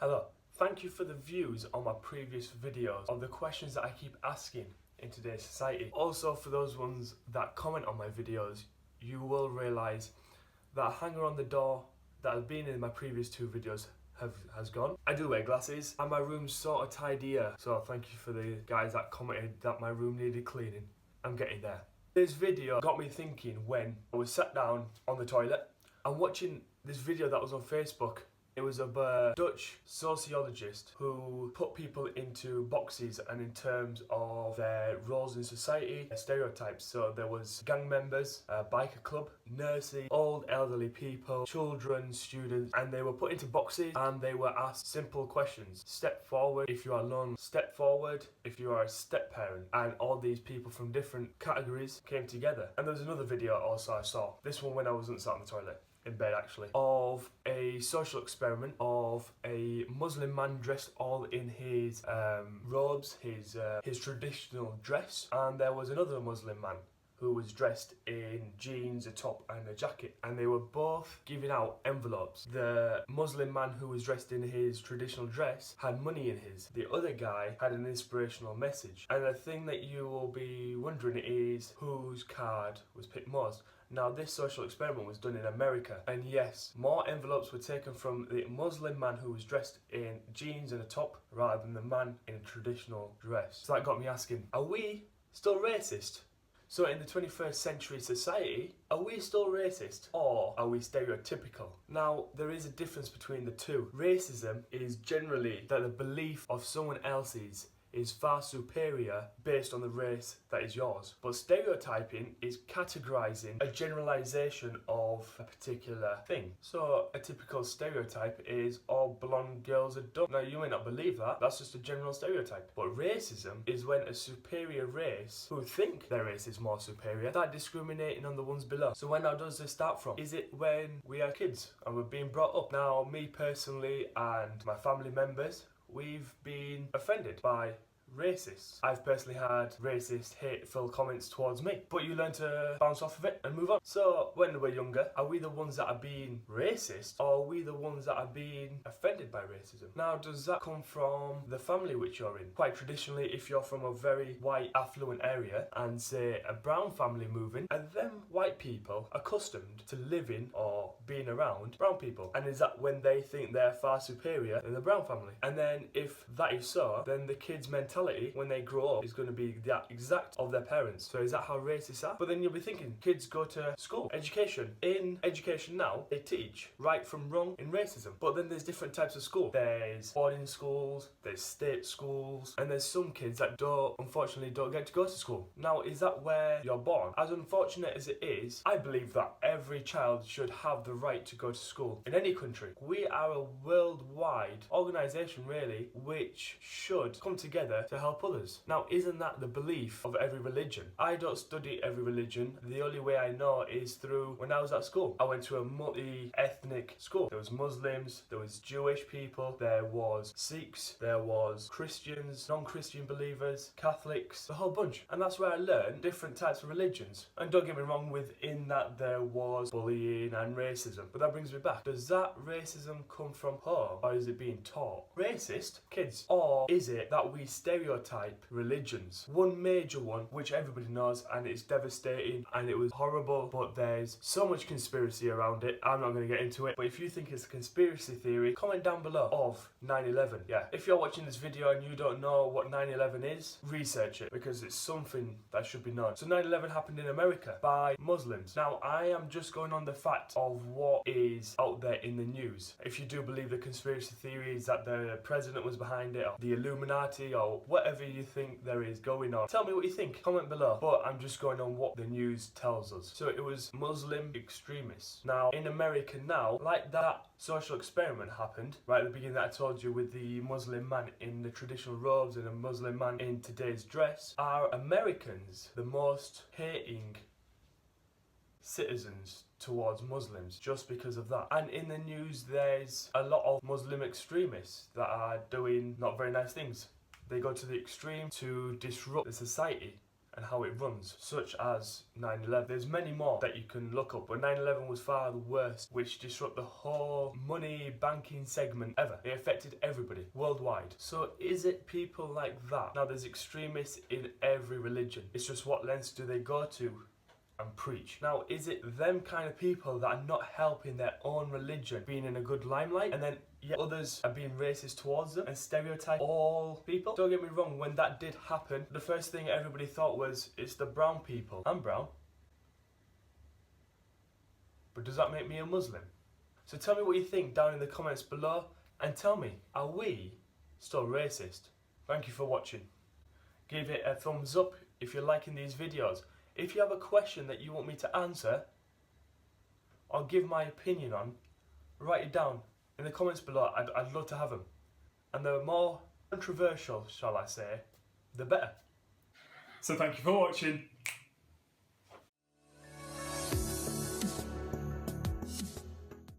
Hello, thank you for the views on my previous videos of the questions that I keep asking in today's society. Also, for those ones that comment on my videos, you will realise that hanger on the door that has been in my previous two videos has gone. I do wear glasses and my room's sort of tidier, so thank you for the guys that commented that my room needed cleaning. I'm getting there. This video got me thinking when I was sat down on the toilet and watching this video that was on Facebook. It was of a Dutch sociologist who put people into boxes and in terms of their roles in society, stereotypes. So there was gang members, a biker club, nurses, old elderly people, children, students, and they were put into boxes and they were asked simple questions. Step forward if you are alone, step forward if you are a step parent. And all these people from different categories came together. And there was another video also I saw, this one when I wasn't sat on the toilet. In bed actually, of a social experiment of a Muslim man dressed all in his robes, his traditional dress, and there was another Muslim man who was dressed in jeans, a top and a jacket, and they were both giving out envelopes. The Muslim man who was dressed in his traditional dress had money in his. The other guy had an inspirational message. And the thing that you will be wondering is whose card was picked most. Now, this social experiment was done in America, and yes, more envelopes were taken from the Muslim man who was dressed in jeans and a top rather than the man in a traditional dress. So that got me asking, are we still racist? So in the 21st century society, are we still racist or are we stereotypical? Now, there is a difference between the two. Racism is generally that the belief of someone else's is far superior based on the race that is yours. But stereotyping is categorizing a generalization of a particular thing. So a typical stereotype is all blonde girls are dumb. Now you may not believe that, that's just a general stereotype. But racism is when a superior race who think their race is more superior start discriminating on the ones below. So when now does this start from? Is it when we are kids and we're being brought up? Now me personally and my family members, we've been offended by racists. I've personally had racist, hateful comments towards me, but you learn to bounce off of it and move on. So when we're younger, are we the ones that are being racist or are we the ones that are being offended by racism? Now, does that come from the family which you're in? Quite traditionally, if you're from a very white affluent area and say a brown family moving, are them white people accustomed to living or being around brown people? And is that when they think they're far superior than the brown family? And then if that is so, then the kids' mentality when they grow up is going to be that exact of their parents. So is that how racists are? But then you'll be thinking, kids go to school, education. In education now, they teach right from wrong in racism. But then there's different types of school. There's boarding schools, there's state schools, and there's some kids that unfortunately don't get to go to school. Now, is that where you're born? As unfortunate as it is, I believe that every child should have the right to go to school in any country. We are a worldwide organisation really, which should come together to help others. Now, isn't that the belief of every religion? I don't study every religion. The only way I know is through when I was at school. I went to a multi-ethnic school. There was Muslims, there was Jewish people, there was Sikhs, there was Christians, non-Christian believers, Catholics, a whole bunch. And that's where I learned different types of religions. And don't get me wrong, within that there was bullying and racism. But that brings me back. Does that racism come from home or is it being taught? Racist kids? Or is it that we stereotype religions? One major one, which everybody knows, and it's devastating and it was horrible, but there's so much conspiracy around it. I'm not going to get into it, but if you think it's a conspiracy theory, comment down below of 9/11. Yeah, if you're watching this video and you don't know what 9/11 is, research it because it's something that should be known. So 9/11 happened in America by Muslims. Now, I am just going on the fact of what is out there in the news. If you do believe the conspiracy theories that the president was behind it, or the Illuminati, or whatever you think there is going on, tell me what you think, comment below. But I'm just going on what the news tells us. So it was Muslim extremists. Now in America now, like that social experiment happened right at the beginning that I told you with the Muslim man in the traditional robes and a Muslim man in today's dress, are Americans the most hating citizens towards Muslims just because of that? And in the news there's a lot of Muslim extremists that are doing not very nice things. They go to the extreme to disrupt the society and how it runs, such as 9/11. There's many more that you can look up, but 9/11 was far the worst, which disrupted the whole money banking segment ever. It affected everybody worldwide. So is it people like that? Now there's extremists in every religion. It's just what lens do they go to and preach. Now, is it them kind of people that are not helping their own religion being in a good limelight, and then yet others are being racist towards them and stereotype all people? Don't get me wrong, when that did happen, the first thing everybody thought was, it's the brown people. I'm brown. But does that make me a Muslim? So tell me what you think down in the comments below, and tell me, are we still racist? Thank you for watching. Give it a thumbs up if you're liking these videos. If you have a question that you want me to answer or give my opinion on, write it down in the comments below. I'd love to have them. And the more controversial, shall I say, the better. So thank you for watching.